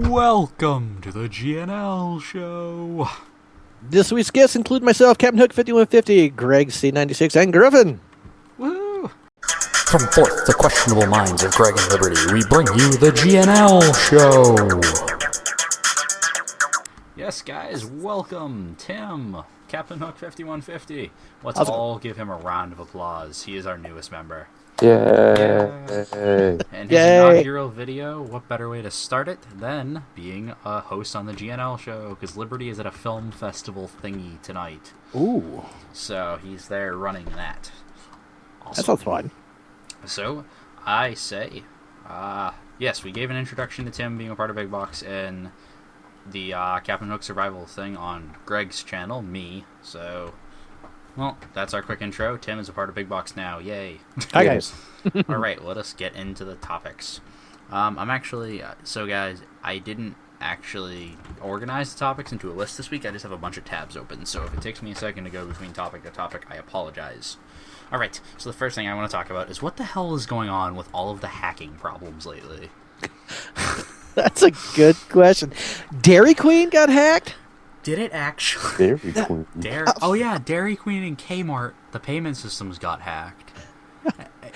Welcome to the GNL show. This week's guests include myself, Captain Hook 5150, Greg C96, and Griffin. Woo! From forth the questionable minds of Greg and Liberty, we bring you the GNL show. Yes, guys, welcome, Tim, Captain Hook 5150. Let's How's it all give him a round of applause. He is our newest member. Yay! And his inaugural video, what better way to start it than being a host on the GNL show, because Liberty is at a film festival thingy tonight. Ooh. So he's there running that. That sounds fun. So, I say, yes, we gave an introduction to Tim being a part of Big Box and the Captain Hook Survival thing on Greg's channel, me. So, well, that's our quick intro. Tim is a part of Big Box now. Yay. Hi, guys. Alright, let us get into the topics. I'm actually, so guys, I didn't actually organize the topics into a list this week. I just have a bunch of tabs open. So if it takes me a second to go between topic to topic, I apologize. Alright, so the first thing I want to talk about is what the hell is going on with all of the hacking problems lately? That's a good question. Dairy Queen got hacked? Did it actually? Dairy Queen. Oh yeah, Dairy Queen and Kmart, the payment systems got hacked.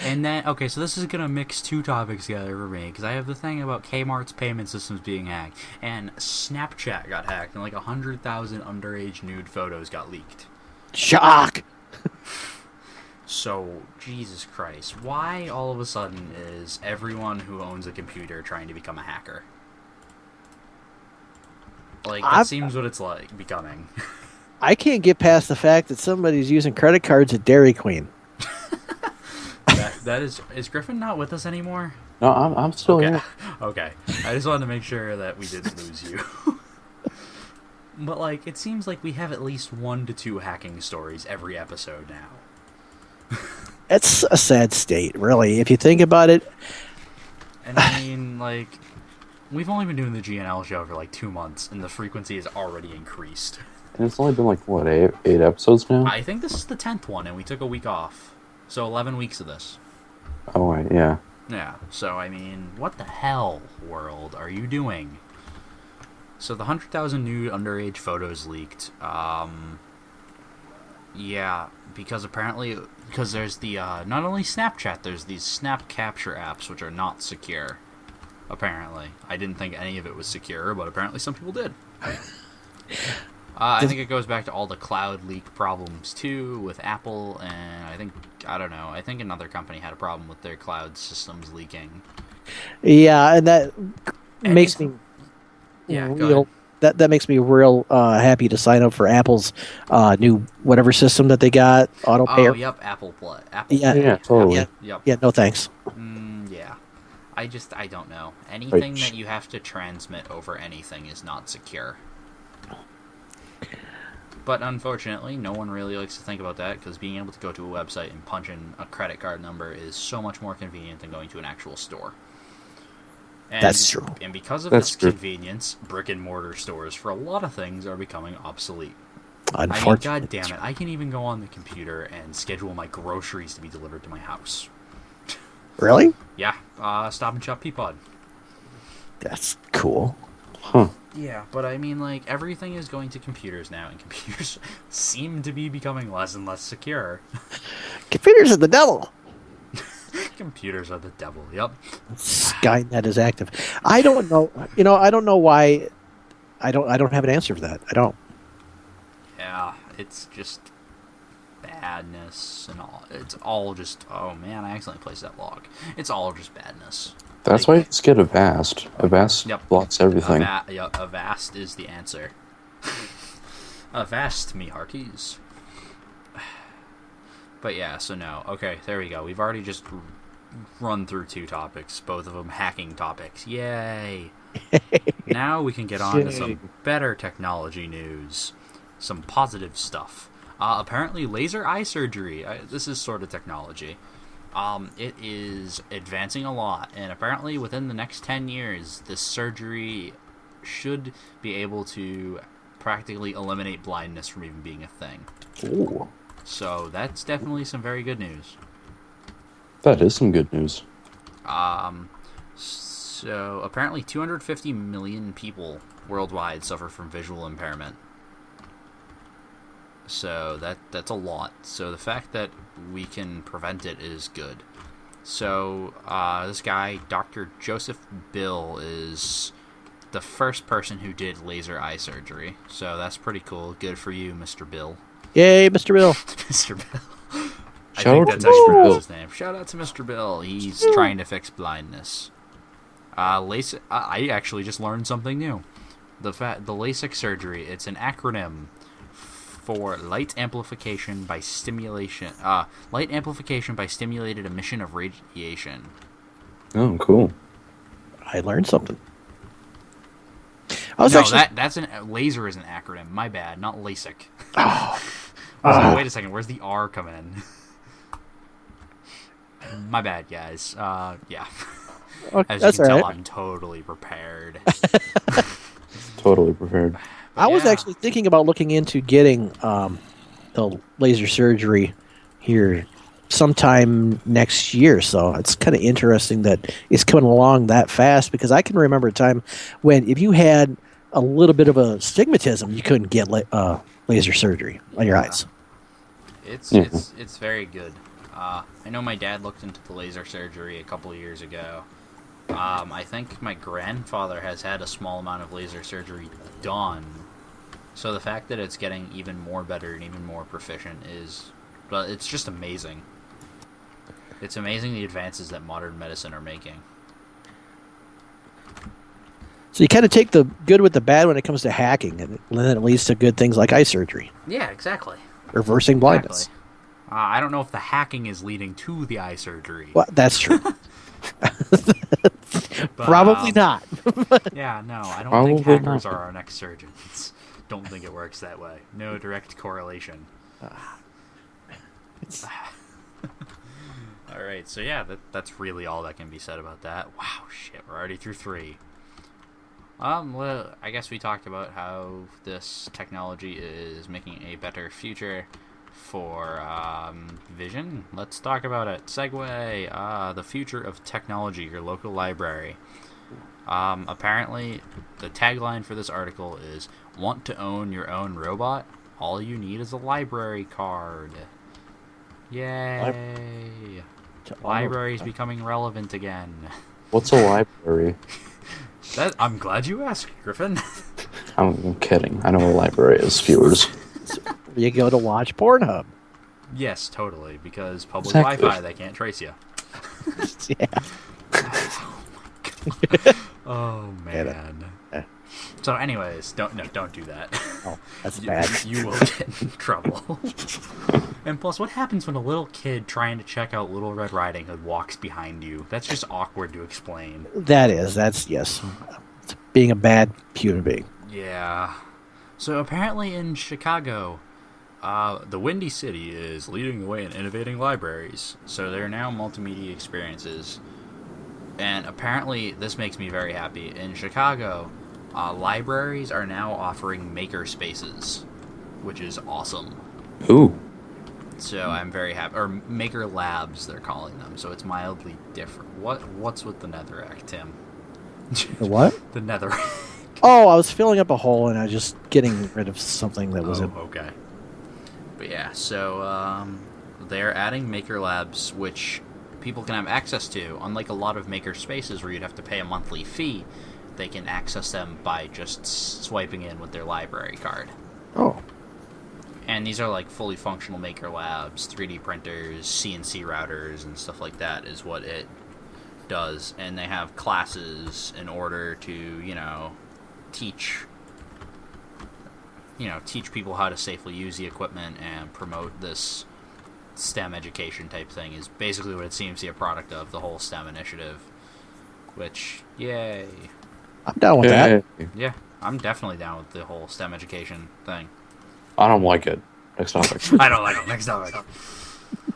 And then, okay, so this is going to mix two topics together for me, because I have the thing about Kmart's payment systems being hacked, and Snapchat got hacked, and like 100,000 underage nude photos got leaked. Shock! So, Jesus Christ, why all of a sudden is everyone who owns a computer trying to become a hacker? Like, that seems what it's like, becoming. I can't get past the fact that somebody's using credit cards at Dairy Queen. That is Griffin not with us anymore? No, I'm still here. Okay. I just wanted to make sure that we didn't lose you. But, like, it seems like we have at least 1 to 2 hacking stories every episode now. It's a sad state, really, if you think about it. And I mean, like, we've only been doing the GNL show for like 2 months, and the frequency has already increased. And it's only been like, what, eight episodes now? I think this is the 10th one, and we took a week off. So 11 weeks of this. Oh, right, yeah. Yeah, so I mean, what the hell, world, are you doing? So the 100,000 nude underage photos leaked. Yeah, because apparently, because there's the, not only Snapchat, there's these snap capture apps which are not secure. Apparently. I didn't think any of it was secure, but apparently some people did. I think it goes back to all the cloud leak problems, too, with Apple, and I don't know, I think another company had a problem with their cloud systems leaking. Yeah, and that makes me... Yeah, go ahead. That makes me real happy to sign up for Apple's new whatever system that they got, auto pay. Oh, yep, Apple Play. Yeah, totally. Yep. Yeah, no thanks. Yeah. I don't know. Anything that you have to transmit over anything is not secure. But unfortunately, no one really likes to think about that, because being able to go to a website and punch in a credit card number is so much more convenient than going to an actual store. And, That's true. And because of this convenience, brick-and-mortar stores, for a lot of things, are becoming obsolete. Unfortunately. I mean, God damn it, I can even go on the computer and schedule my groceries to be delivered to my house. Really? Yeah, Stop and Shop Peapod. That's cool. Huh. Yeah, but I mean, like, everything is going to computers now, and computers seem to be becoming less and less secure. Computers are the devil. Computers are the devil, yep. Skynet is active. I don't know. I don't know why. I don't have an answer for that. I don't. Yeah, it's just badness and all. It's all just, oh man, I accidentally placed that log. It's all just badness. That's why you just get Avast. Avast blocks everything. Avast is the answer. Avast me hearties. But yeah, so no. Okay, there we go. We've already just run through 2 topics, both of them hacking topics. Yay! Now we can get on to some better technology news. Some positive stuff. Apparently laser eye surgery. This is sort of technology. It is advancing a lot, and apparently within the next 10 years, this surgery should be able to practically eliminate blindness from even being a thing. Ooh. So that's definitely some very good news. That is some good news. So apparently 250 million people worldwide suffer from visual impairment. So that's a lot. So the fact that we can prevent it is good. So this guy, Dr. Joseph Bill, is the first person who did laser eye surgery. So that's pretty cool. Good for you, Mr. Bill. Yay, Mr. Bill. Mr. Bill. I Shout think out that's to how you Mr. pronounce Bill. his name. Shout out to Mr. Bill. He's trying to fix blindness. LASIK. I actually just learned something new. The LASIK surgery. It's an acronym for light amplification by stimulation. Light amplification by stimulated emission of radiation. Oh, cool. I learned something. I was No, actually. that's an laser is an acronym. My bad, not LASIK. Oh. Wait a second. Where's the R come in? My bad, guys. Yeah. Okay, As that's you can all tell, right. I'm totally prepared. Totally prepared. I was Yeah. actually thinking about looking into getting the laser surgery here sometime next year. So it's kind of interesting that it's coming along that fast, because I can remember a time when if you had a little bit of a stigmatism, you couldn't get laser surgery on your eyes. It's very good. I know my dad looked into the laser surgery a couple of years ago. I think my grandfather has had a small amount of laser surgery done. So the fact that it's getting even more better and even more proficient it's just amazing. It's amazing the advances that modern medicine are making. So you kind of take the good with the bad when it comes to hacking, and then it leads to good things like eye surgery, Yeah, exactly. reversing blindness. Exactly. I don't know if the hacking is leading to the eye surgery. Well, that's true. But, Probably not. Yeah, no, I don't Probably think hackers not. are our next surgeons. Don't think it works that way. No direct correlation. It's- Alright, so yeah, that's really all that can be said about that. Wow, shit, we're already through 3. Well, I guess we talked about how this technology is making a better future for vision. Let's talk about it. Segue, the future of technology, your local library. Apparently, the tagline for this article is, "Want to own your own robot? All you need is a library card." Yay! Libraries becoming relevant again. What's a library? I'm glad you asked, Griffin. I'm kidding. I know what a library is, viewers. You go to watch Pornhub. Yes, totally, because public Exactly. Wi-Fi, they can't trace you. Yeah. Oh man. Yeah. So, anyways, don't do that. Oh, that's bad. You will get in trouble. And plus, what happens when a little kid trying to check out Little Red Riding Hood walks behind you? That's just awkward to explain. That's yes. It's being a bad human being. Yeah. So apparently in Chicago, the Windy City is leading the way in innovating libraries. So there are now multimedia experiences. And apparently this makes me very happy. In Chicago, libraries are now offering maker spaces, which is awesome. Ooh. So I'm very happy. Or maker labs, they're calling them. So it's mildly different. What's with the netherrack, Tim? The what? The netherrack. Oh, I was filling up a hole and I was just getting rid of something that was in. Okay. But yeah, so they're adding maker labs, which people can have access to. Unlike a lot of maker spaces where you'd have to pay a monthly fee, they can access them by just swiping in with their library card. Oh, And these are like fully functional maker labs, 3D printers, CNC routers, and stuff like that is what it does. And they have classes in order to, teach people how to safely use the equipment and promote this STEM education type thing is basically what it seems to be a product of, the whole STEM initiative. Which, yay. I'm down with that. Hey, Yeah, I'm definitely down with the whole STEM education thing. I don't like it. Next topic. I don't like it. Next topic.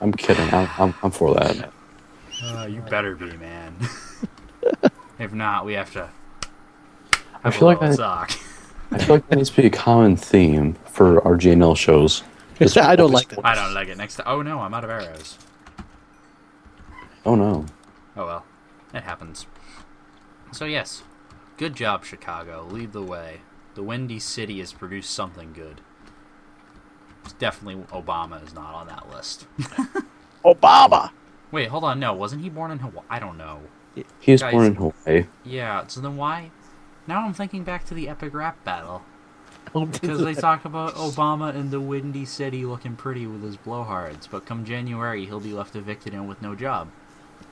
I'm kidding. I'm for that. You better be, man. If not, we have to I have feel a like little talk. I feel like that needs to be a common theme for our GNL shows. I don't like that. I don't like it. Next. Oh no, I'm out of arrows. Oh no. Oh well, it happens. So yes, good job, Chicago. Lead the way. The Windy City has produced something good. Definitely Obama is not on that list. Obama. Wait, hold on. No, wasn't he born in Hawaii? I don't know. He was Guys- born in Hawaii. Yeah, so then why? Now I'm thinking back to the epic rap battle. Because they talk about Obama in the Windy City looking pretty with his blowhards, but come January, he'll be left evicted and with no job.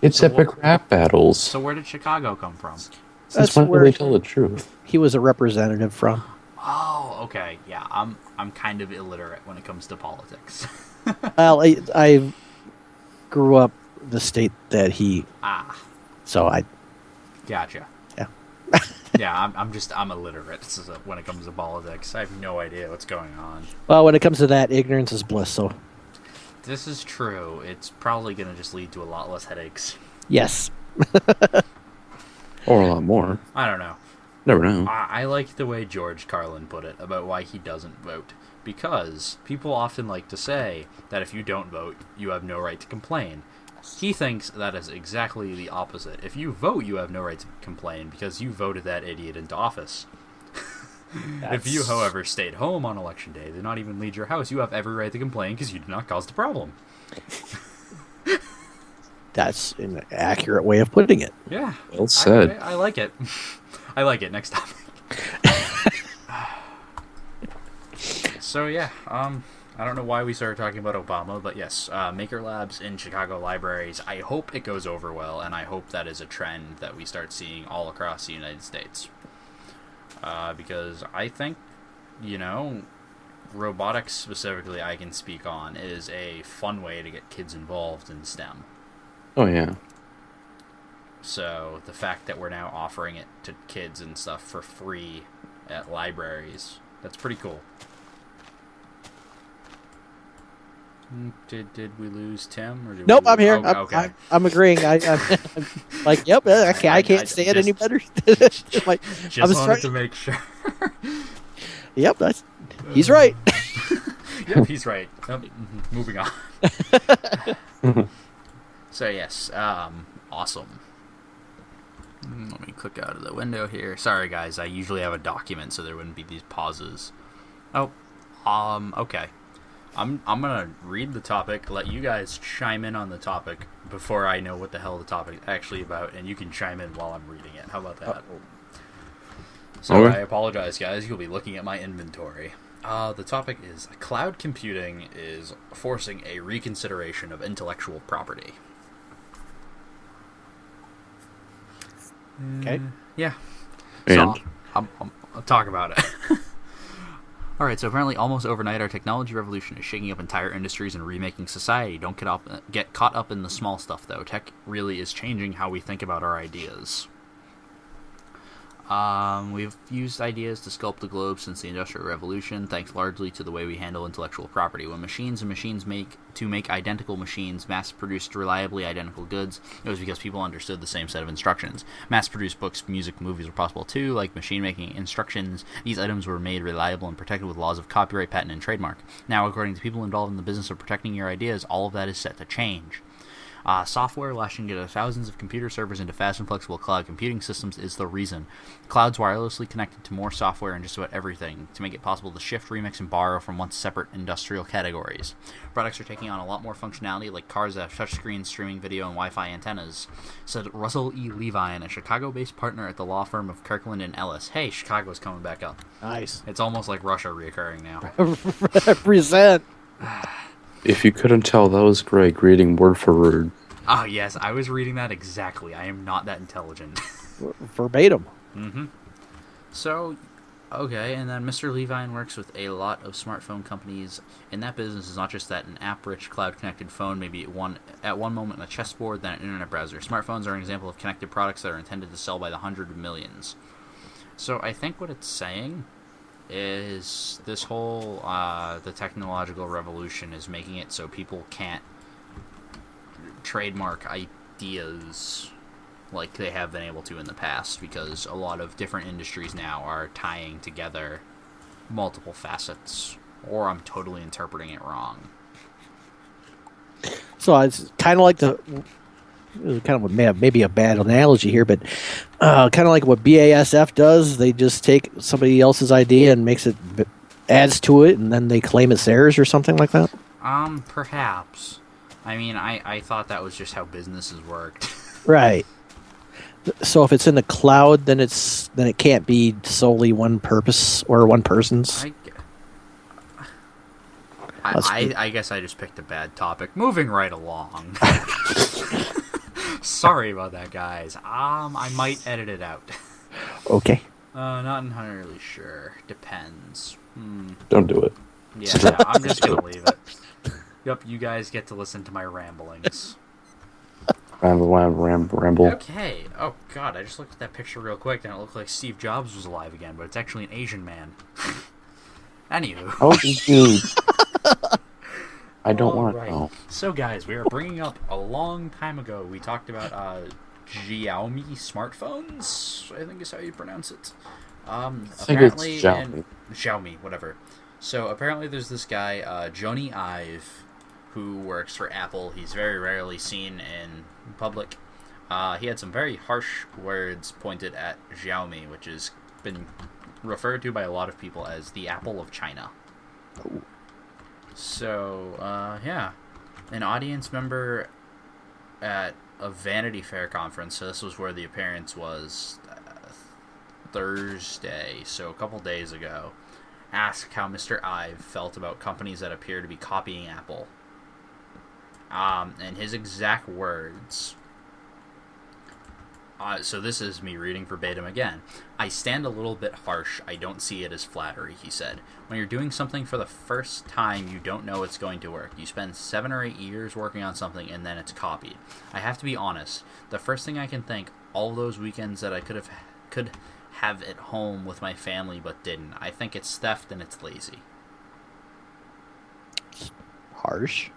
It's So epic rap battles. So where did Chicago come from? Since That's when do where they tell the truth? he was a representative from. Oh, okay. Yeah, I'm kind of illiterate when it comes to politics. Well, I grew up the state that he. So I. Gotcha. Yeah. Yeah, I'm illiterate when it comes to politics. I have no idea what's going on. Well, when it comes to that, ignorance is bliss. So This is true. It's probably going to just lead to a lot less headaches. yes. Or a lot more. I don't know. Never know. I like the way George Carlin put it about why he doesn't vote. Because people often like to say that if you don't vote, you have no right to complain. He thinks that is exactly the opposite. If you vote, you have no right to complain because you voted that idiot into office. If you, however, stayed home on election day, did not even leave your house, you have every right to complain because you did not cause the problem. That's an accurate way of putting it. Yeah. Well said. I like it. I like it. Next topic. So yeah, I don't know why we started talking about Obama, but yes, Maker Labs in Chicago libraries. I hope it goes over well, and I hope that is a trend that we start seeing all across the United States. Because I think, robotics specifically I can speak on is a fun way to get kids involved in STEM. Oh, yeah. So the fact that we're now offering it to kids and stuff for free at libraries, that's pretty cool. Did we lose Tim? Or did Nope, we I'm here. okay. I'm agreeing. I'm like, yep, I can't say it any better. Like, Just I was wanted trying to make sure. Yep, he's right. Yep, he's right. Moving on. So yes, awesome. Let me click out of the window here. Sorry guys, I usually have a document so there wouldn't be these pauses. Oh, okay. I'm gonna read the topic, let you guys chime in on the topic before I know what the hell the topic is actually about, and you can chime in while I'm reading it. How about that? So Okay. I apologize, guys. You'll be looking at my inventory. The topic is cloud computing is forcing a reconsideration of intellectual property. Okay. Yeah. And? So, I'll talk about it. Alright, so apparently almost overnight our technology revolution is shaking up entire industries and remaking society. Don't get caught up in the small stuff, though. Tech really is changing how we think about our ideas. We've used ideas to sculpt the globe since the Industrial Revolution, thanks largely to the way we handle intellectual property. When machines make identical machines mass-produced reliably identical goods, it was because people understood the same set of instructions. Mass-produced books, music, movies were possible too. Like machine-making instructions, these items were made reliable and protected with laws of copyright, patent, and trademark. Now, according to people involved in the business of protecting your ideas, all of that is set to change. Software lashing into thousands of computer servers into fast and flexible cloud computing systems is the reason. Cloud's wirelessly connected to more software and just about everything to make it possible to shift, remix, and borrow from once separate industrial categories. Products are taking on a lot more functionality, like cars that have touchscreens, streaming video, and Wi-Fi antennas, said Russell E. Levine, a Chicago-based partner at the law firm of Kirkland & Ellis. Hey, Chicago's coming back up. Nice. It's almost like Russia reoccurring now. Represent. If you couldn't tell, that was Greg reading word for word. Oh, yes, I was reading that exactly. I am not that intelligent. Verbatim. Mm-hmm. So, okay, and then Mr. Levine works with a lot of smartphone companies. In that business, is not just that an app-rich, cloud-connected phone may be at one moment a chessboard, then an internet browser. Smartphones are an example of connected products that are intended to sell by the hundred of millions. So I think what it's saying is this whole the technological revolution is making it so people can't trademark ideas like they have been able to in the past, because a lot of different industries now are tying together multiple facets, or I'm totally interpreting it wrong. So it's kind of like kind of maybe a bad analogy here, but kind of like what BASF does. They just take somebody else's idea and adds to it, and then they claim it's theirs or something like that. Perhaps. I mean, I thought that was just how businesses worked. Right. So if it's in the cloud, then it can't be solely one purpose or one person's. I guess I just picked a bad topic. Moving right along. Sorry about that, guys. I might edit it out. Okay. Not entirely sure. Depends. Don't do it. Yeah, I'm just gonna leave it. Yep, you guys get to listen to my ramblings. Ramble. Okay. Oh god, I just looked at that picture real quick and it looked like Steve Jobs was alive again, but it's actually an Asian man. Anywho. Oh, dude. I don't want to know. So guys, we are bringing up a long time ago. We talked about Xiaomi smartphones. I think is how you pronounce it. Apparently, it's Xiaomi. Xiaomi, whatever. So apparently, there's this guy, Jony Ive, who works for Apple. He's very rarely seen in public. He had some very harsh words pointed at Xiaomi, which has been referred to by a lot of people as the Apple of China. Ooh. So, yeah. An audience member at a Vanity Fair conference, so this was where the appearance was Thursday, so a couple days ago, asked how Mr. Ive felt about companies that appear to be copying Apple. And his exact words... so this is me reading verbatim again. I stand a little bit harsh. I don't see it as flattery, he said. When you're doing something for the first time, you don't know it's going to work. You spend 7 or 8 years working on something, and then it's copied. I have to be honest. The first thing I can think, all those weekends that I could have at home with my family but didn't. I think it's theft and it's lazy. Harsh?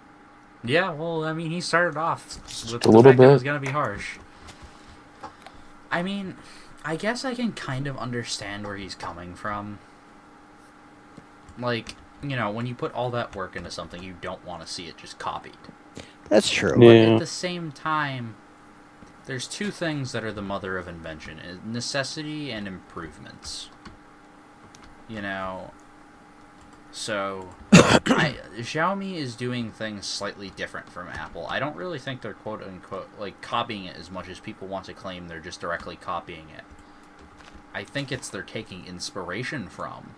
Yeah, well, I mean, he started off with the little fact that it bit. was going to be harsh. I mean, I guess I can kind of understand where he's coming from. Like, you know, when you put all that work into something, you don't want to see it just copied. That's true. But Yeah. at the same time, there's two things that are the mother of invention. Necessity and improvements. You know... So, Xiaomi is doing things slightly different from Apple. I don't really think they're quote-unquote, like, copying it as much as people want to claim they're just directly copying it. I think they're taking inspiration from.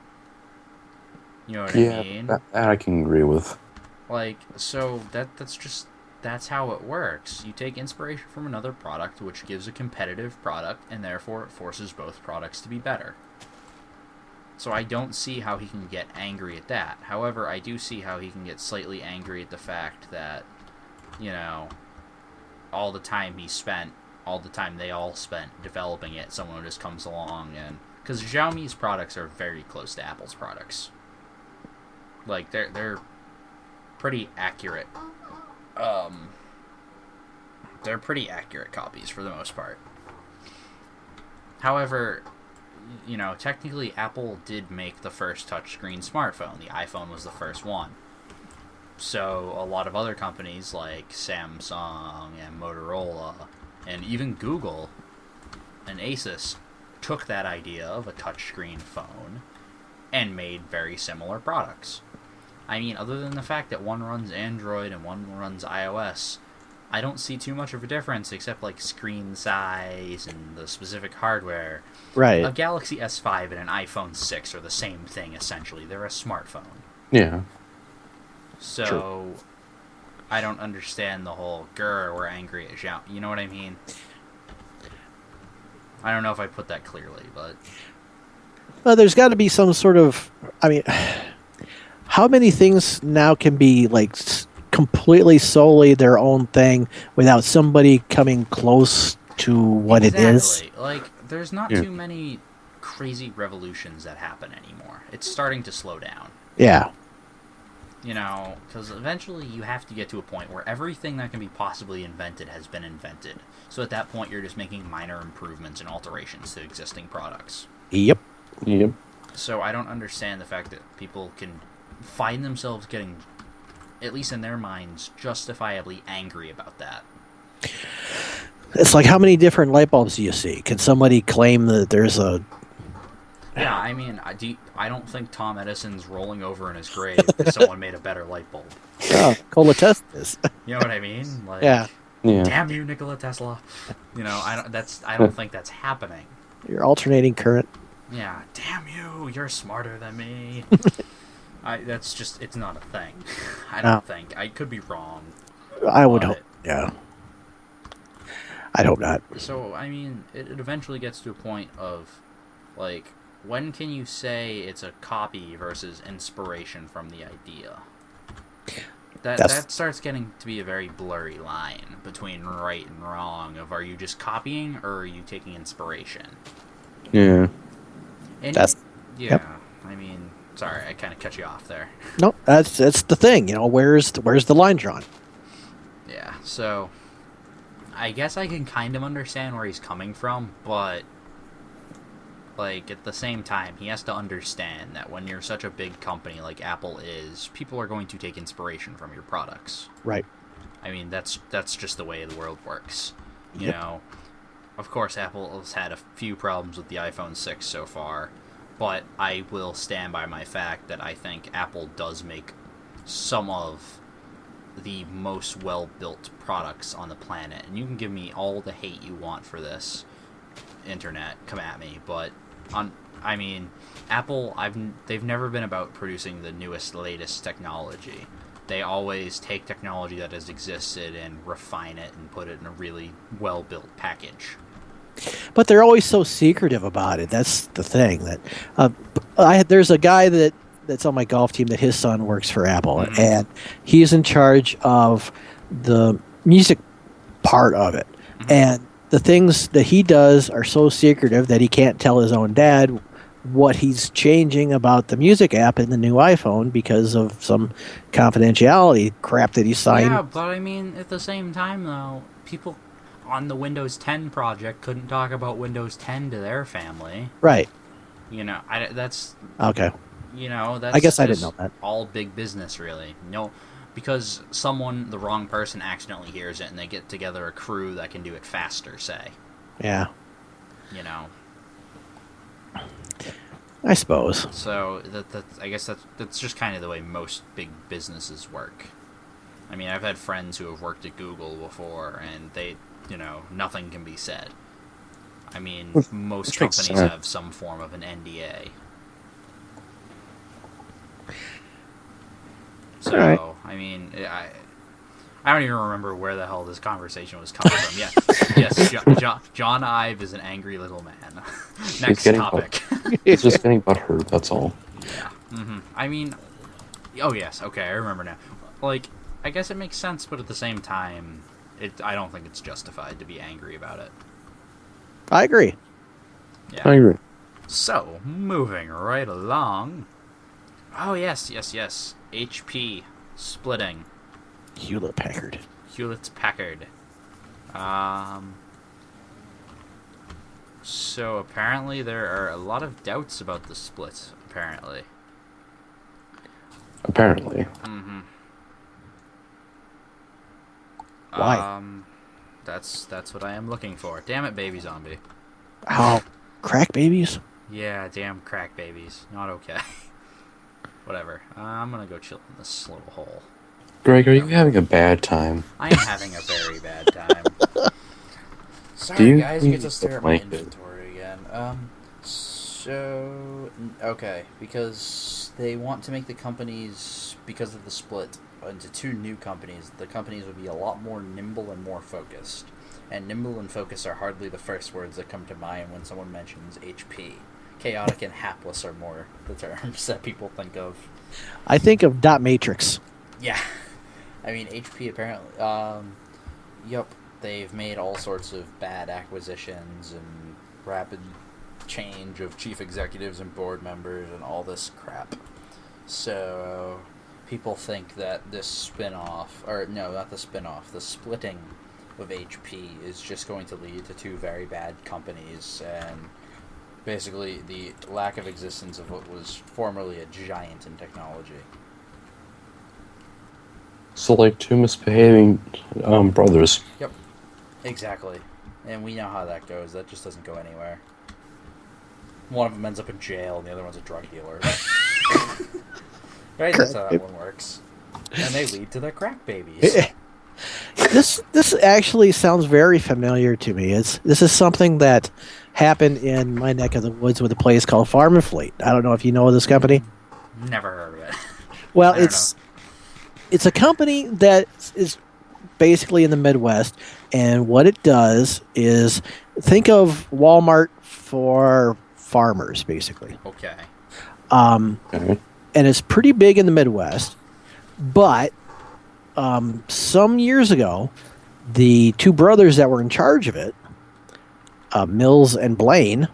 You know what I mean? That I can agree with. Like, so, that's how it works. You take inspiration from another product, which gives a competitive product, and therefore it forces both products to be better. So I don't see how he can get angry at that. However, I do see how he can get slightly angry at the fact that, you know, all the time they all spent developing it, someone just comes along and... Because Xiaomi's products are very close to Apple's products. Like, they're pretty accurate. They're pretty accurate copies for the most part. However... You know, technically Apple did make the first touchscreen smartphone. The iPhone was the first one. So a lot of other companies like Samsung and Motorola and even Google and Asus took that idea of a touchscreen phone and made very similar products. I mean, other than the fact that one runs Android and one runs iOS, I don't see too much of a difference except like screen size and the specific hardware. Right. A Galaxy S5 and an iPhone 6 are the same thing, essentially. They're a smartphone. Yeah. So, True. I don't understand the whole, we're angry at Xiaomi. You know what I mean? I don't know if I put that clearly, but... Well, there's got to be some sort of... I mean, how many things now can be, like, completely solely their own thing without somebody coming close to what it is? Like, there's not too many crazy revolutions that happen anymore. It's starting to slow down. Yeah. You know, because eventually you have to get to a point where everything that can be possibly invented has been invented. So at that point, you're just making minor improvements and alterations to existing products. Yep. So I don't understand the fact that people can find themselves getting, at least in their minds, justifiably angry about that. It's like, how many different light bulbs do you see? Can somebody claim that there's a... Yeah, I mean, I don't think Tom Edison's rolling over in his grave because someone made a better light bulb. Oh, Nikola Tesla's. You know what I mean? Like, Yeah. Yeah. damn you, Nikola Tesla. You know, I don't think that's happening. Your alternating current. Yeah, damn you, you're smarter than me. It's not a thing. I don't think. I could be wrong. I would hope. Yeah. I'd hope not. So, I mean, it eventually gets to a point of, like, when can you say it's a copy versus inspiration from the idea? That starts getting to be a very blurry line between right and wrong of, are you just copying or are you taking inspiration? Yeah. And That's... yeah, Yep. I mean, sorry, I kind of cut you off there. No, that's the thing. You know, where's the line drawn? Yeah, so I guess I can kind of understand where he's coming from, but like at the same time, he has to understand that when you're such a big company like Apple is, people are going to take inspiration from your products. Right. I mean, that's just the way the world works. You Yep. know, of course, Apple has had a few problems with the iPhone 6 so far, but I will stand by my fact that I think Apple does make some of the most well-built products on the planet. And you can give me all the hate you want for this, internet, come at me, but Apple, they've never been about producing the newest, latest technology. They always take technology that has existed and refine it and put it in a really well-built package. But they're always so secretive about it. That's the thing. That there's a guy that's on my golf team that his son works for Apple, Mm-hmm. and he's in charge of the music part of it. Mm-hmm. And the things that he does are so secretive that he can't tell his own dad what he's changing about the music app in the new iPhone because of some confidentiality crap that he signed. Yeah, but I mean, at the same time, though, people on the Windows 10 project couldn't talk about Windows 10 to their family. Right. You know, that's... Okay. You know, that's I guess I didn't just know that. all big business, really. No, because the wrong person accidentally hears it and they get together a crew that can do it faster, say. Yeah. You know. I suppose. So, I guess that's just kind of the way most big businesses work. I mean, I've had friends who have worked at Google before, and they, you know, nothing can be said. I mean, most Which makes companies sense. have some form of an NDA. So, All right. I mean, I don't even remember where the hell this conversation was coming from. Yes, John Ive is an angry little man. Next getting topic. It's just getting butthurt, that's all. Yeah. I mean, oh yes, okay, I remember now. Like, I guess it makes sense, but at the same time, I don't think it's justified to be angry about it. I agree. Yeah. I agree. So, moving right along. Oh yes. HP splitting. Hewlett Packard. Hewlett Packard. So apparently there are a lot of doubts about the split. Apparently. Apparently. Why? That's what I am looking for. Damn it, baby zombie. How? Crack babies? Yeah, damn crack babies. Not okay. Whatever. I'm gonna go chill in this little hole. Greg, are you having a bad time? I am having a very bad time. Do Sorry, you guys, you get to use stare the at my mic? inventory again. Okay, because they want to make the companies, because of the split, into two new companies, the companies would be a lot more nimble and more focused. And nimble and focus are hardly the first words that come to mind when someone mentions HP. Chaotic and hapless are more the terms that people think of. I think of dot matrix. Yeah. I mean, HP apparently, yep, they've made all sorts of bad acquisitions and rapid change of chief executives and board members and all this crap. So, people think that this spin-off, or no, not the spin-off, the splitting of HP is just going to lead to two very bad companies and basically the lack of existence of what was formerly a giant in technology. So, like two misbehaving brothers. Yep. Exactly. And we know how that goes. That just doesn't go anywhere. One of them ends up in jail, and the other one's a drug dealer. Right? That's how that one works. And they lead to the crack babies. This actually sounds very familiar to me. This is something that happened in my neck of the woods with a place called Farm and Fleet. I don't know if you know this company. Never heard of it. Well, it's a company that is basically in the Midwest, and what it does is think of Walmart for farmers, basically. Okay. Okay. And it's pretty big in the Midwest, but some years ago, the two brothers that were in charge of it, Mills and Blaine,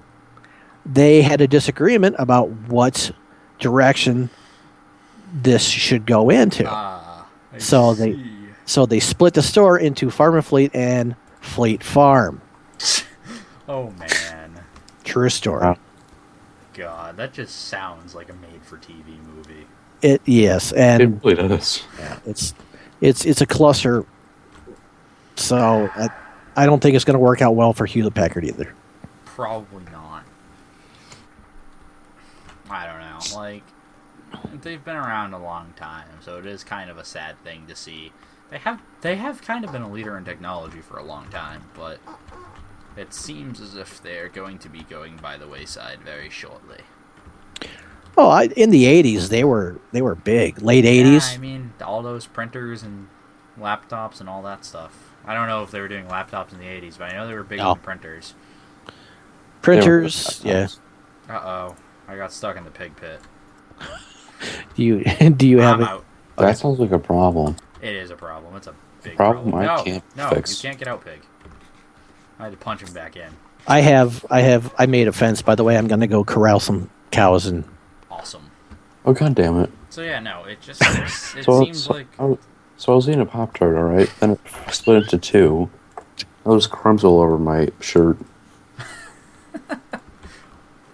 they had a disagreement about what direction this should go into. So they split the store into Farm and Fleet and Fleet Farm. Oh man. True story. Wow. God, that just sounds like a made-for-TV movie. Yes, It and really does. yeah, it's a cluster. So I don't think it's going to work out well for Hewlett Packard either. Probably not. I don't know. Like, they've been around a long time, so it is kind of a sad thing to see. They have kind of been a leader in technology for a long time, but it seems as if they're going to be going by the wayside very shortly. Oh, in the '80s they were big. Late '80s. Yeah, I mean, all those printers and laptops and all that stuff. I don't know if they were doing laptops in the '80s, but I know they were big on printers. Printers, yeah. Uh-oh. I got stuck in the pig pit. Do you have I'm it? out. That sounds like a problem. It is a problem. It's a big Problem problem. I No, can't no, fix. you can't get out, pig. I had to punch him back in. I made a fence. By the way, I'm going to go corral some cows and. Awesome. Oh, god damn it. So yeah, no, it just it So, seems like so I was eating a Pop-Tart, alright? Then it split into two. There was crumbs all over my shirt.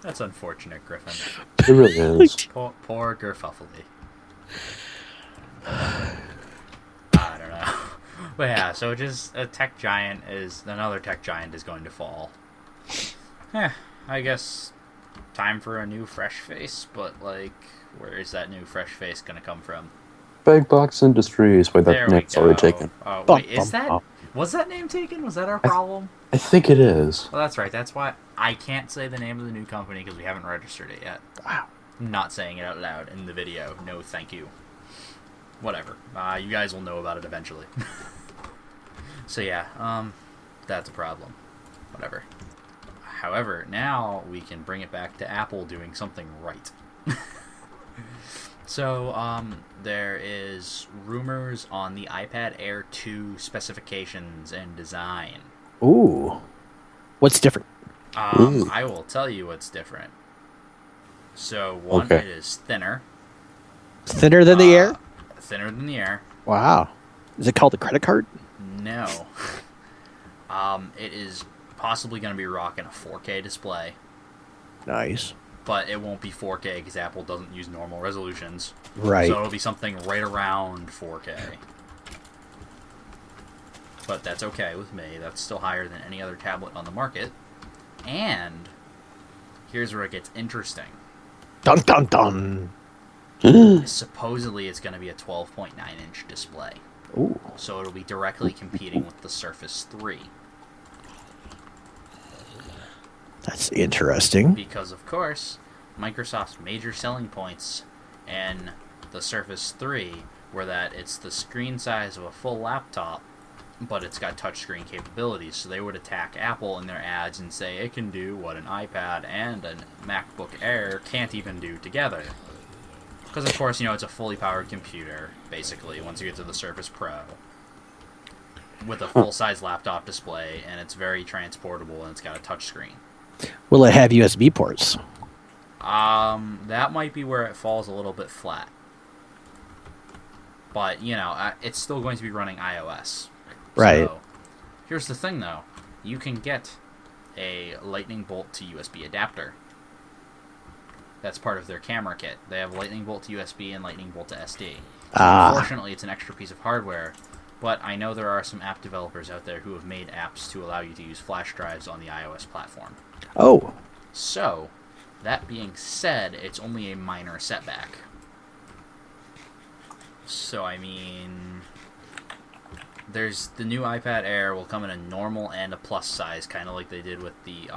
that's unfortunate, Griffin. It really is. Poor Gerfuffly. I don't know. But yeah, so just another tech giant is going to fall. Yeah, I guess time for a new fresh face, but like, where is that new fresh face gonna come from? Big Box Industries. Wait, There that we name's already go. taken. Oh Bum, wait, is bum, that bum. was that name taken? Was that our problem? I think it is. Well, that's right. That's why I can't say the name of the new company because we haven't registered it yet. Wow. I'm not saying it out loud in the video. No, thank you. Whatever. You guys will know about it eventually. So yeah, that's a problem. Whatever. However, now we can bring it back to Apple doing something right. So, there is rumors on the iPad Air 2 specifications and design. Ooh, what's different? I will tell you what's different. So, one, Okay. it is thinner. Thinner than the Air? Thinner than the Air. Wow. Is it called the credit card? No. It is possibly going to be rocking a 4K display, Nice. but it won't be 4K because Apple doesn't use normal resolutions. Right. So it'll be something right around 4K. But that's okay with me. That's still higher than any other tablet on the market. And here's where it gets interesting. Dun dun dun. Supposedly it's going to be a 12.9-inch display. Ooh. So it'll be directly competing with the Surface 3. That's interesting. Because, of course, Microsoft's major selling points in the Surface 3 were that it's the screen size of a full laptop, but it's got touchscreen capabilities. So they would attack Apple in their ads and say it can do what an iPad and a MacBook Air can't even do together. Because, of course, it's a fully powered computer, basically, once you get to the Surface Pro. With a full-size laptop display, and it's very transportable, and it's got a touchscreen. Will it have USB ports? That might be where it falls a little bit flat. But, it's still going to be running iOS. Right. So, here's the thing, though. You can get a Lightning Bolt to USB adapter. That's part of their camera kit. They have Lightning Bolt to USB and Lightning Bolt to SD. So unfortunately, it's an extra piece of hardware, But I know there are some app developers out there who have made apps to allow you to use flash drives on the iOS platform. Oh. So, that being said, it's only a minor setback. So, I mean, there's the new iPad Air will come in a normal and a plus size, kind of like they did with the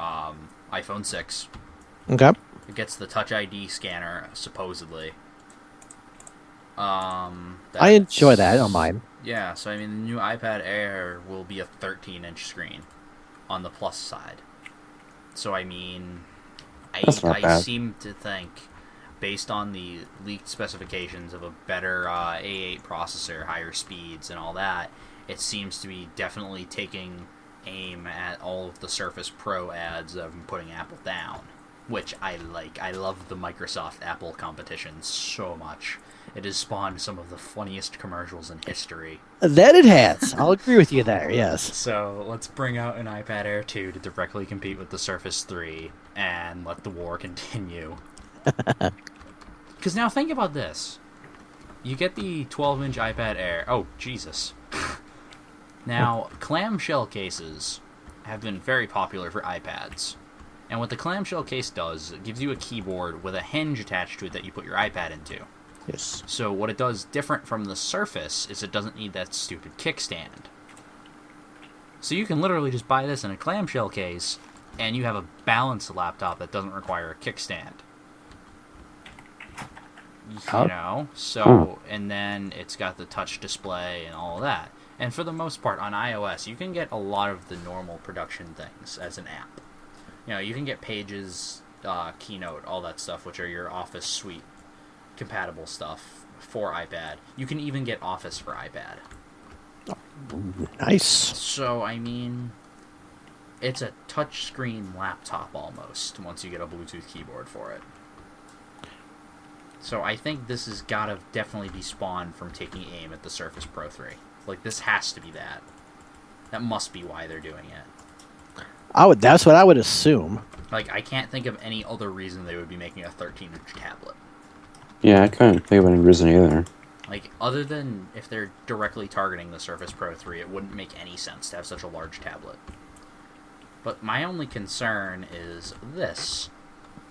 iPhone 6. Okay. It gets the Touch ID scanner, supposedly. I enjoy that. I don't mind. Yeah, so I mean, the new iPad Air will be a 13-inch screen on the plus side. So I mean, I seem to think, based on the leaked specifications of a better A8 processor, higher speeds, and all that, it seems to be definitely taking aim at all of the Surface Pro ads of putting Apple down, which I like. I love the Microsoft-Apple competition so much. It has spawned some of the funniest commercials in history. That it has. I'll agree with you there, yes. So let's bring out an iPad Air 2 to directly compete with the Surface 3 and let the war continue. Because now think about this. You get the 12-inch iPad Air. Oh, Jesus. Now, clamshell cases have been very popular for iPads. And what the clamshell case does, it gives you a keyboard with a hinge attached to it that you put your iPad into. Yes. So what it does different from the Surface is it doesn't need that stupid kickstand. So you can literally just buy this in a clamshell case, and you have a balanced laptop that doesn't require a kickstand. You know? So, and then it's got the touch display and all of that. And for the most part, on iOS, you can get a lot of the normal production things as an app. You know, you can get Pages, Keynote, all that stuff, which are your Office suite compatible stuff for iPad. You can even get Office for iPad. Nice. So, I mean, it's a touchscreen laptop almost once you get a Bluetooth keyboard for it. So I think this has got to definitely be spawned from taking aim at the Surface Pro 3. Like, this has to be that. That must be why they're doing it. That's what I would assume. Like, I can't think of any other reason they would be making a 13-inch tablet. Yeah, I couldn't think of any reason either. Like, other than if they're directly targeting the Surface Pro 3, it wouldn't make any sense to have such a large tablet. But my only concern is this.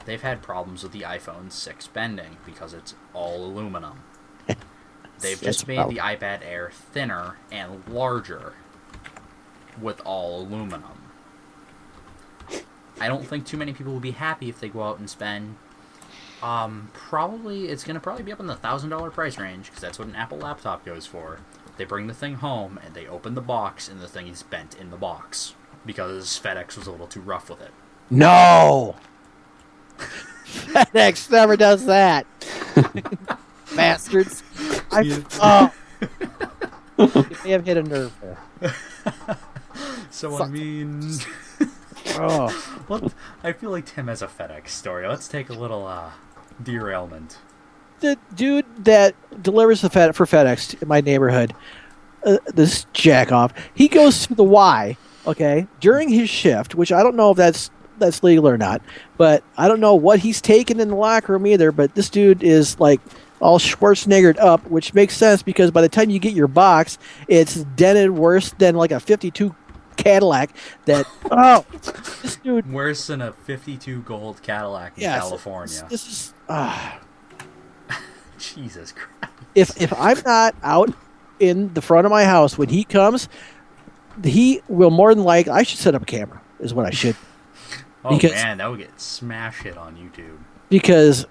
They've had problems with the iPhone 6 bending because it's all aluminum. They've just made the iPad Air thinner and larger with all aluminum. I don't think too many people will be happy if they go out and spend it's going to probably be up in the $1,000 price range, because that's what an Apple laptop goes for. They bring the thing home, and they open the box, and the thing is bent in the box, because FedEx was a little too rough with it. No! FedEx never does that. Bastards. You may have hit a nerve there. So, I mean... I feel like Tim has a FedEx story. Let's take a little derailment. The dude that delivers for FedEx in my neighborhood, this jack-off, he goes to the Y, okay, during his shift, which I don't know if that's legal or not, but I don't know what he's taking in the locker room either, but this dude is like all Schwarzeneggered up, which makes sense because by the time you get your box, it's dented worse than like a 52 Cadillac that this dude worse than a 52 gold Cadillac in California. This is Jesus Christ. If I'm not out in the front of my house when he comes, he will more than likely. I should set up a camera. Is what I should. Man, that would get smash hit on YouTube. Because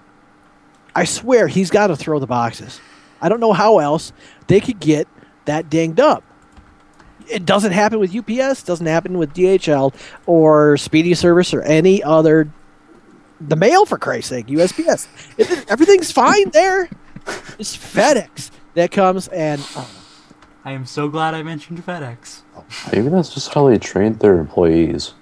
I swear he's got to throw the boxes. I don't know how else they could get that dinged up. It doesn't happen with UPS, doesn't happen with DHL or Speedy Service or any other. The mail, for Christ's sake, USPS. Everything's fine there. It's FedEx that comes and... I am so glad I mentioned FedEx. Maybe that's just how they trained their employees.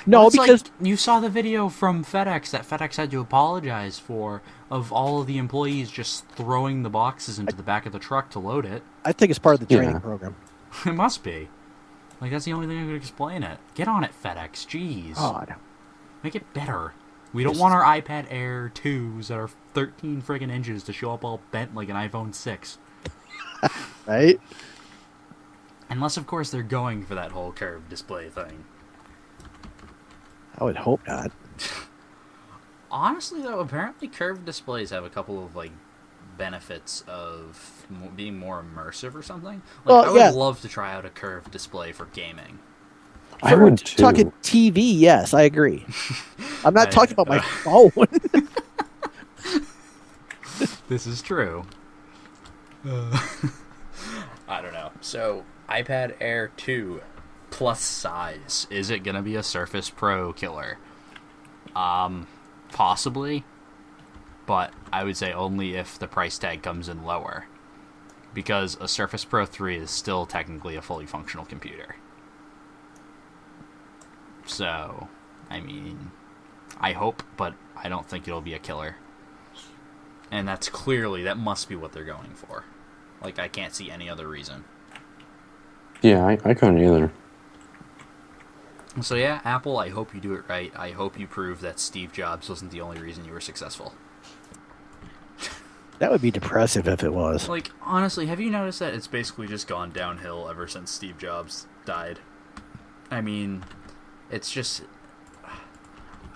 No, because... Like, you saw the video from FedEx that FedEx had to apologize for, of all of the employees just throwing the boxes into the back of the truck to load it. I think it's part of the training program. It must be. Like, that's the only thing that could explain it. Get on it, FedEx. Jeez. God. Make it better. We don't want our iPad Air 2s that are 13 friggin' inches to show up all bent like an iPhone 6. Right? Unless, of course, they're going for that whole curved display thing. I would hope not. Honestly, though, apparently curved displays have a couple of, like, benefits of being more immersive or something. Like, Well, I would yeah. love to try out a curved display for gaming. I would too. Talking TV, yes, I agree. I'm not talking about my phone. This is true. I don't know. So, iPad Air 2 plus size. Is it going to be a Surface Pro killer? Possibly. But I would say only if the price tag comes in lower. Because a Surface Pro 3 is still technically a fully functional computer. So, I mean, I hope, but I don't think it'll be a killer. And that must be what they're going for. Like, I can't see any other reason. Yeah, I couldn't either. So yeah, Apple, I hope you do it right. I hope you prove that Steve Jobs wasn't the only reason you were successful. That would be depressive if it was. Like, honestly, have you noticed that it's basically just gone downhill ever since Steve Jobs died? I mean, it's just...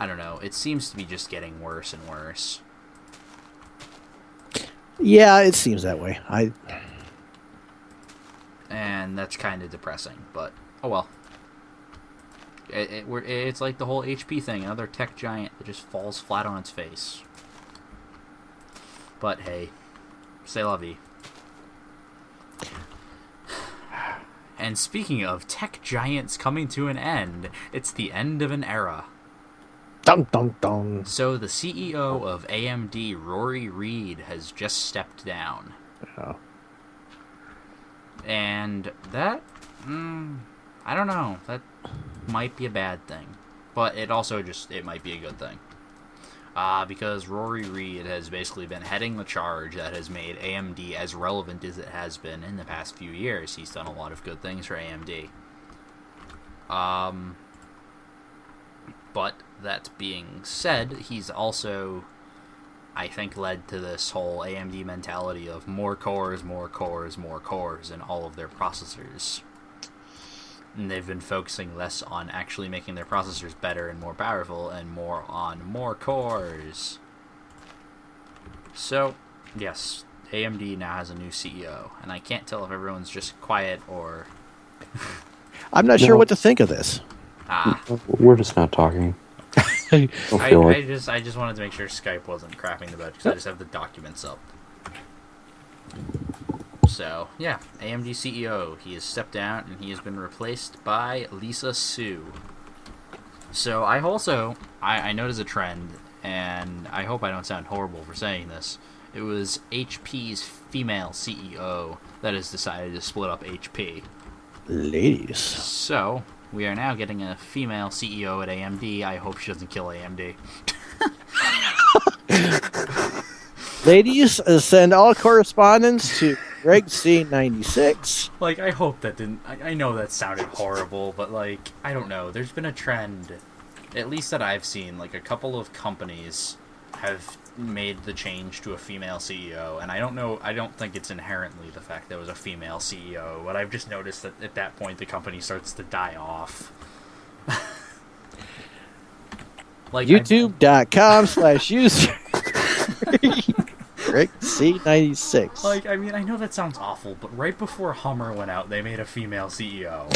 I don't know. It seems to be just getting worse and worse. Yeah, it seems that way. And that's kind of depressing, but oh well. It's like the whole HP thing, another tech giant that just falls flat on its face. But hey, c'est la vie. And speaking of tech giants coming to an end, it's the end of an era. Dun dun dun. So the CEO of AMD, Rory Reid, has just stepped down. Oh. And that, I don't know, that might be a bad thing. But it might be a good thing. Because Rory Reid has basically been heading the charge that has made AMD as relevant as it has been in the past few years. He's done a lot of good things for AMD. But that being said, he's also, I think, led to this whole AMD mentality of more cores, more cores, more cores in all of their processors. And they've been focusing less on actually making their processors better and more powerful and more on more cores. So, yes, AMD now has a new CEO, and I can't tell if everyone's just quiet or... I'm not sure what to think of this. We're just not talking. I just wanted to make sure Skype wasn't crapping the bed because I just have the documents up. So, yeah, AMD CEO, he has stepped down and he has been replaced by Lisa Su. So I noticed a trend, and I hope I don't sound horrible for saying this. It was HP's female CEO that has decided to split up HP. Ladies. So, we are now getting a female CEO at AMD. I hope she doesn't kill AMD. Ladies, send all correspondence to Greg C96. Like, I hope that didn't... I know that sounded horrible, but, like, I don't know. There's been a trend, at least that I've seen, like, a couple of companies have made the change to a female CEO, and I don't think it's inherently the fact that it was a female CEO, but I've just noticed that at that point the company starts to die off. Like YouTube.com/user Rick C96. Like, I mean, I know that sounds awful, but right before Hummer went out, they made a female CEO.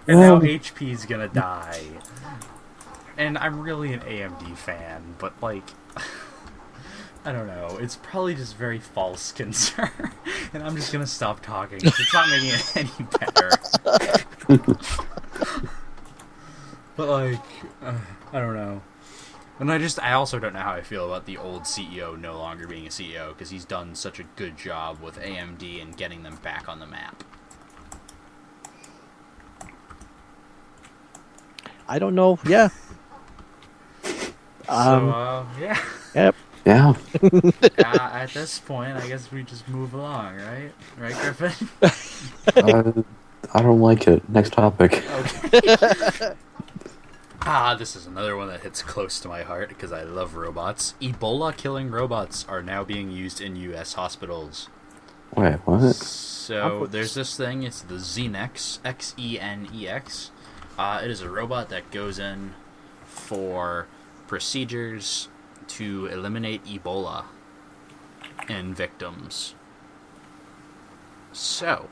And now HP's gonna die. And I'm really an AMD fan, but, like, I don't know. It's probably just very false concern. And I'm just gonna stop talking. It's not making it any better. But, like, I don't know. And I also don't know how I feel about the old CEO no longer being a CEO, because he's done such a good job with AMD and getting them back on the map. I don't know. Yeah. Yeah. Yep. Yeah. At this point, I guess we just move along, right? Right, Griffin? I don't like it. Next topic. Okay. This is another one that hits close to my heart because I love robots. Ebola-killing robots are now being used in U.S. hospitals. Wait, what? So there's this thing. It's the Xenex, Xenex. It is a robot that goes in for procedures to eliminate Ebola in victims. So,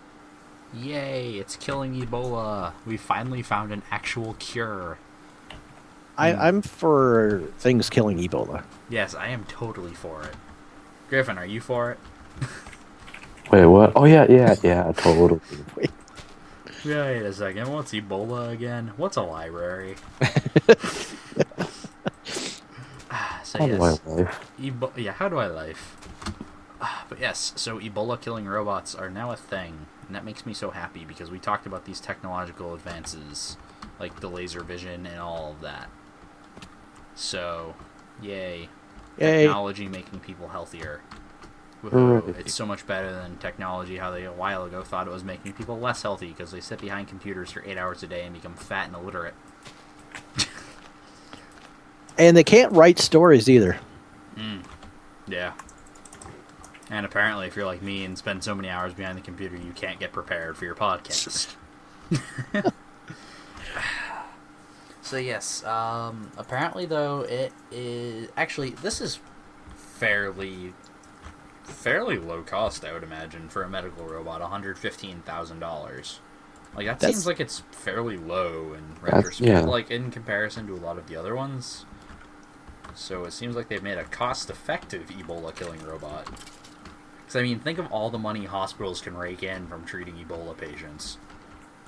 yay! It's killing Ebola. We finally found an actual cure. I'm for things killing Ebola. Yes, I am totally for it. Griffin, are you for it? Wait, what? Oh, yeah, totally. Wait. Wait a second. What's Ebola again? What's a library? So How do yes, I live? how do I life? But yes, so Ebola killing robots are now a thing, and that makes me so happy because we talked about these technological advances, like the laser vision and all of that. So, yay. Technology making people healthier. Woohoo. It's so much better than technology how they a while ago thought it was making people less healthy because they sit behind computers for 8 hours a day and become fat and illiterate. And they can't write stories either. Yeah. And apparently, if you're like me and spend so many hours behind the computer, you can't get prepared for your podcast. So yes, apparently though, it is... Actually, this is fairly low cost, I would imagine, for a medical robot, $115,000. Like, that seems like it's fairly low in retrospect, like, in comparison to a lot of the other ones. So it seems like they've made a cost-effective Ebola-killing robot. Because, I mean, think of all the money hospitals can rake in from treating Ebola patients.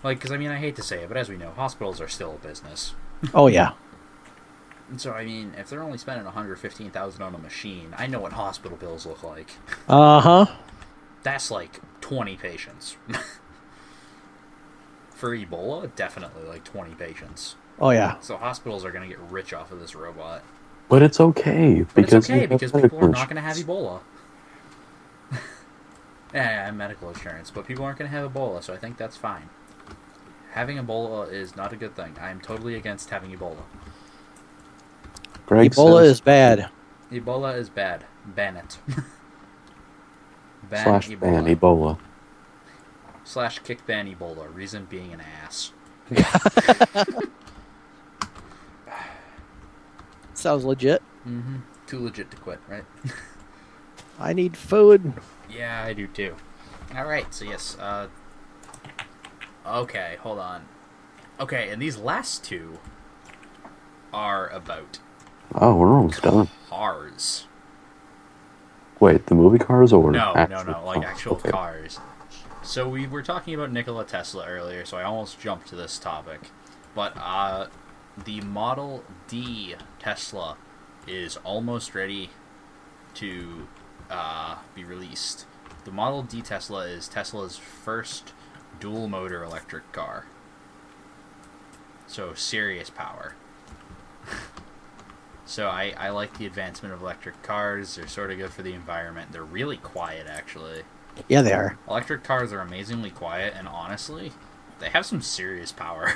Like, because, I mean, I hate to say it, but as we know, hospitals are still a business. Oh, yeah. And so, I mean, if they're only spending $115,000 on a machine, I know what hospital bills look like. Uh-huh. That's like 20 patients. For Ebola, definitely like 20 patients. Oh, yeah. So hospitals are going to get rich off of this robot. But it's okay. Because people are not going to have Ebola. Yeah, medical insurance, but people aren't going to have Ebola, so I think that's fine. Having Ebola is not a good thing. I am totally against having Ebola. Ebola is bad. Ebola is bad. Ban it. Ban Ebola. / kick ban Ebola. Reason being an ass. Sounds legit. Mm-hmm. Too legit to quit, right? I need food. Yeah, I do too. Alright, so yes, okay, hold on. Okay, and these last two are about... Oh, we're almost done. Cars. Wait, the movie cars or No, actual like actual cars. So we were talking about Nikola Tesla earlier, so I almost jumped to this topic. But, the Model D Tesla is almost ready to be released. The Model D Tesla is Tesla's first dual-motor electric car. So, serious power. So, I like the advancement of electric cars. They're sort of good for the environment. They're really quiet, actually. Yeah, they are. Electric cars are amazingly quiet, and honestly, they have some serious power.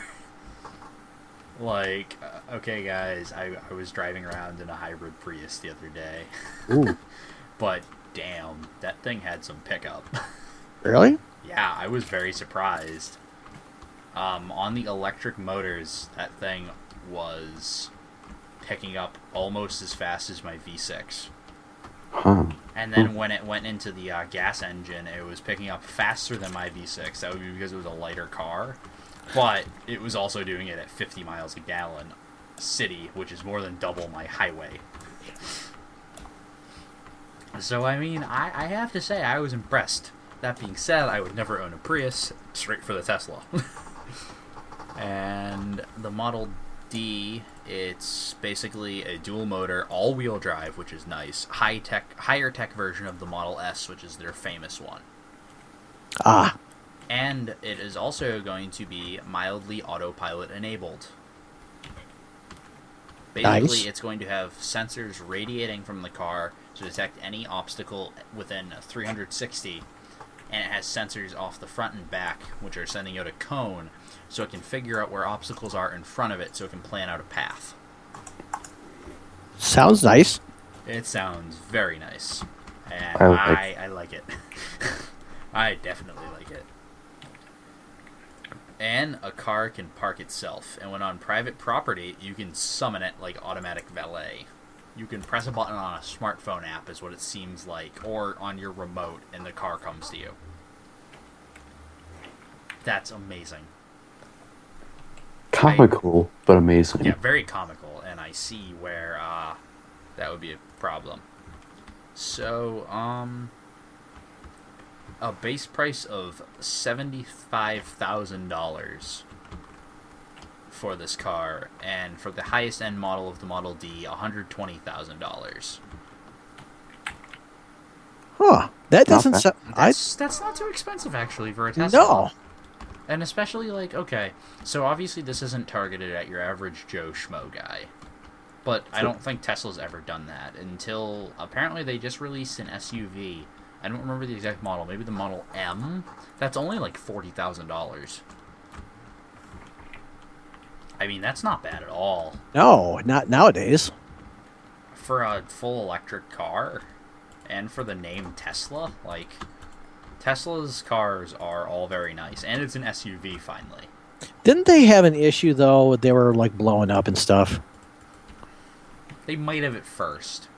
Like, okay, guys, I was driving around in a hybrid Prius the other day. Ooh. But, damn, that thing had some pickup. Really? Yeah, I was very surprised. On the electric motors, that thing was picking up almost as fast as my V6. Huh. And then when it went into the gas engine, it was picking up faster than my V6. That would be because it was a lighter car. But it was also doing it at 50 miles a gallon city, which is more than double my highway. So, I mean, I have to say, I was impressed. That being said, I would never own a Prius, straight for the Tesla. And the Model D, it's basically a dual-motor, all-wheel drive, which is nice, higher tech version of the Model S, which is their famous one. Ah. And it is also going to be mildly autopilot enabled. Basically, It's going to have sensors radiating from the car to detect any obstacle within 360, and it has sensors off the front and back, which are sending out a cone, so it can figure out where obstacles are in front of it, so it can plan out a path. Sounds nice. It sounds very nice, and I I like it. I definitely like it. And a car can park itself, and when on private property, you can summon it like automatic valet. You can press a button on a smartphone app, is what it seems like, or on your remote, and the car comes to you. That's amazing. Comical, but amazing. Yeah, very comical, and I see where that would be a problem. So, a base price of $75,000 for this car, and for the highest end model of the Model D, $120,000. Huh. That doesn't bad. sound... That's not too expensive, actually, for a Tesla. No. And especially, like, okay, so obviously this isn't targeted at your average Joe Schmo guy. But I don't think Tesla's ever done that until, apparently they just released an SUV. I don't remember the exact model, maybe the Model M? That's only like $40,000. I mean, that's not bad at all. No, not nowadays. For a full electric car, and for the name Tesla, like... Tesla's cars are all very nice, and it's an SUV finally. Didn't they have an issue though? They were like blowing up and stuff. They might have at first.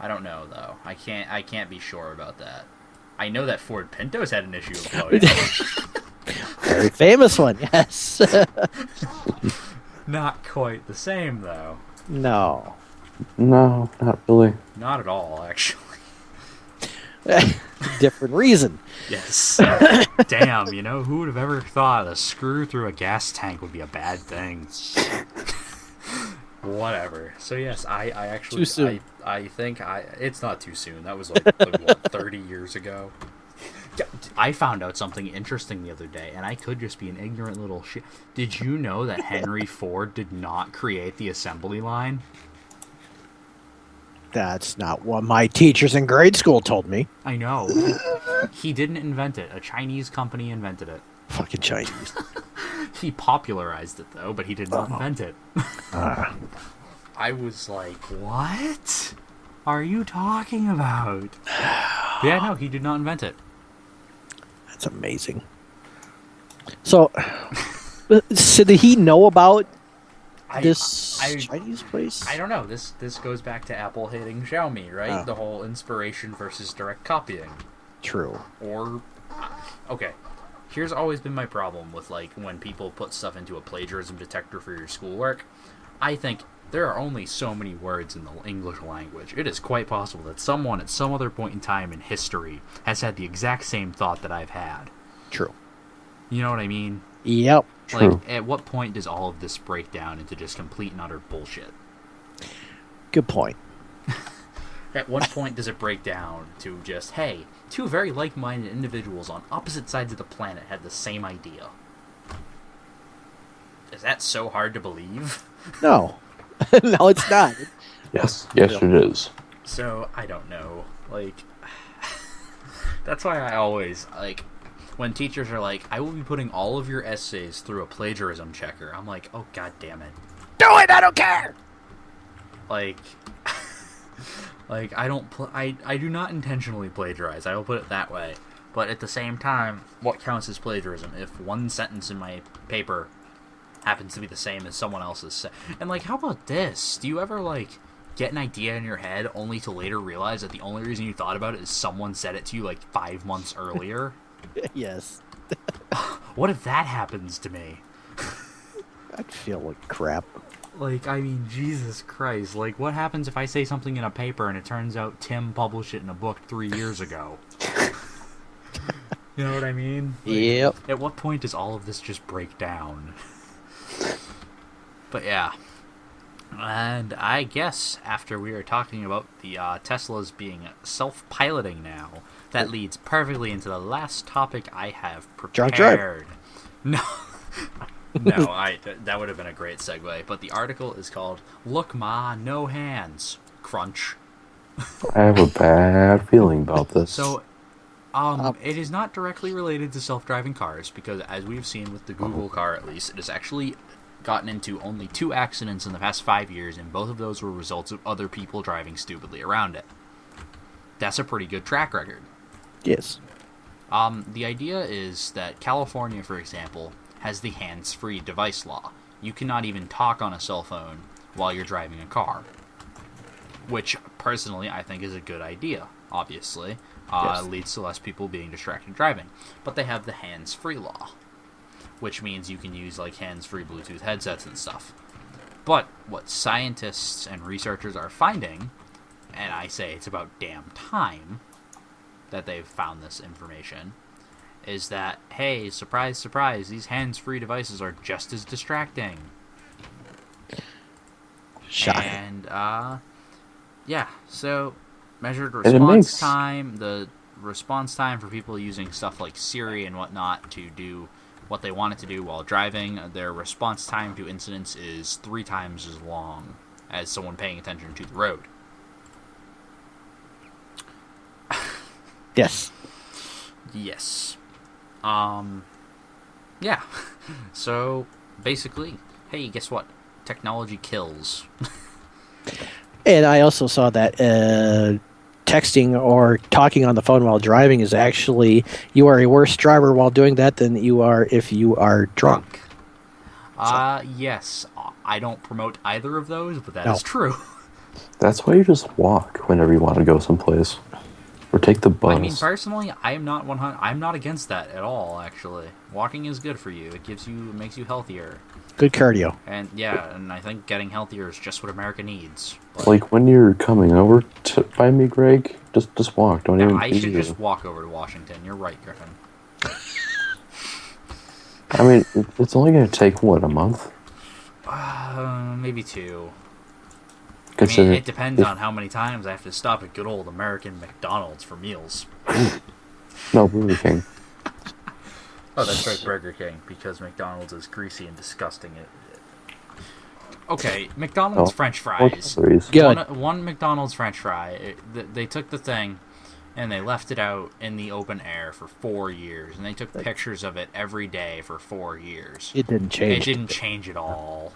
I don't know though. I can't be sure about that. I know that Ford Pintos had an issue of blowing up. Very famous one, yes. Not quite the same though. No. No, not really. Not at all, actually. Different reason. Yes. Damn, you know, who would have ever thought a screw through a gas tank would be a bad thing? Whatever. So yes, I actually... Too soon. I think it's not too soon. That was like what, 30 years ago? Yeah, I found out something interesting the other day, and I could just be an ignorant little shit. Did you know that Henry Ford did not create the assembly line? That's not what my teachers in grade school told me. I know. He didn't invent it. A Chinese company invented it. Fucking Chinese. He popularized it, though, but he did not invent it. I was like, what are you talking about? Yeah, no, he did not invent it. That's amazing. So did he know about this Chinese place? I don't know. This goes back to Apple hating Xiaomi, right? Oh. The whole inspiration versus direct copying. True. Or, okay, here's always been my problem with, like, when people put stuff into a plagiarism detector for your schoolwork. I think there are only so many words in the English language. It is quite possible that someone at some other point in time in history has had the exact same thought that I've had. True. You know what I mean? Yep. Like, True. at what point does all of this break down into just complete and utter bullshit? Good point. At what point does it break down to just, hey, two very like-minded individuals on opposite sides of the planet had the same idea? Is that so hard to believe? No. No, it's not. Yes, it is. So, I don't know. Like, that's why I always, like, when teachers are like, I will be putting all of your essays through a plagiarism checker, I'm like, oh, god damn it. Do it! I don't care! Like, I don't, I do not intentionally plagiarize, I will put it that way. But at the same time, what counts as plagiarism? If one sentence in my paper happens to be the same as someone else's. And, like, how about this? Do you ever, like, get an idea in your head only to later realize that the only reason you thought about it is someone said it to you, like, 5 months earlier? Yes. What if that happens to me? I'd feel like crap. Like, I mean, Jesus Christ. Like, what happens if I say something in a paper and it turns out Tim published it in a book 3 years ago? You know what I mean? Like, Yep. At what point does all of this just break down? But yeah. And I guess after we were talking about the Teslas being self-piloting now, that leads perfectly into the last topic I have prepared. Drunk drive. No. No, that would have been a great segue. But the article is called "Look Ma, No Hands." Crunch. I have a bad feeling about this. So, it is not directly related to self-driving cars, because as we've seen with the Google car at least, it has actually gotten into only 2 accidents in the past 5 years, and both of those were results of other people driving stupidly around it. That's a pretty good track record. Yes. The idea is that California, for example, has the hands-free device law. You cannot even talk on a cell phone while you're driving a car. Which, personally, I think is a good idea, obviously. Yes. It leads to less people being distracted driving. But they have the hands-free law, which means you can use like hands-free Bluetooth headsets and stuff. But what scientists and researchers are finding, and I say it's about damn time that they've found this information, is that, hey, surprise, surprise, these hands-free devices are just as distracting. Shocking. And, yeah, so measured it response makes- time, the response time for people using stuff like Siri and whatnot to do what they want it to do while driving, their response time to incidents is 3 times as long as someone paying attention to the road. Yes. Yes. Yeah. So, basically, hey, guess what? Technology kills. And I also saw that texting or talking on the phone while driving is actually, you are a worse driver while doing that than you are if you are drunk. Yes. I don't promote either of those, but that is true. That's why you just walk whenever you want to go someplace, or take the bus. I mean, personally, I'm not against that at all. Actually, walking is good for you. It makes you healthier. Good cardio. And yeah, and I think getting healthier is just what America needs. But, Like when you're coming over by me, Greg, just walk. Don't even. I should just walk over to Washington. You're right, Griffin. I mean, it's only going to take what, a month? Maybe 2. I Consider mean, it depends on how many times I have to stop at good old American McDonald's for meals. No, Burger King. Oh, that's right, Burger King, because McDonald's is greasy and disgusting. Okay, McDonald's French fries. Good. One McDonald's French fry. They took the thing, and they left it out in the open air for 4 years, and they took pictures of it every day for 4 years. It didn't change. It didn't change at all.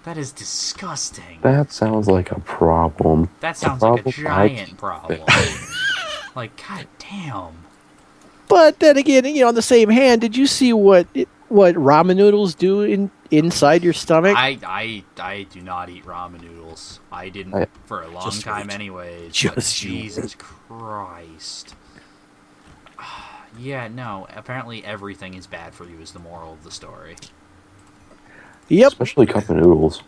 That is disgusting. That sounds like a problem. That sounds like a giant problem. Like, god damn. But then again, on the same hand, did you see what ramen noodles do inside your stomach? I do not eat ramen noodles. I didn't for a long time anyways. Jesus Christ. Yeah, no. Apparently everything is bad for you is the moral of the story. Yep. Especially cup of noodles.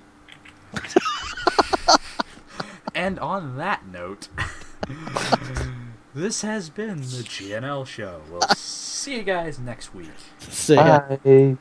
And on that note, this has been the GNL Show. We'll see you guys next week. See ya. Bye.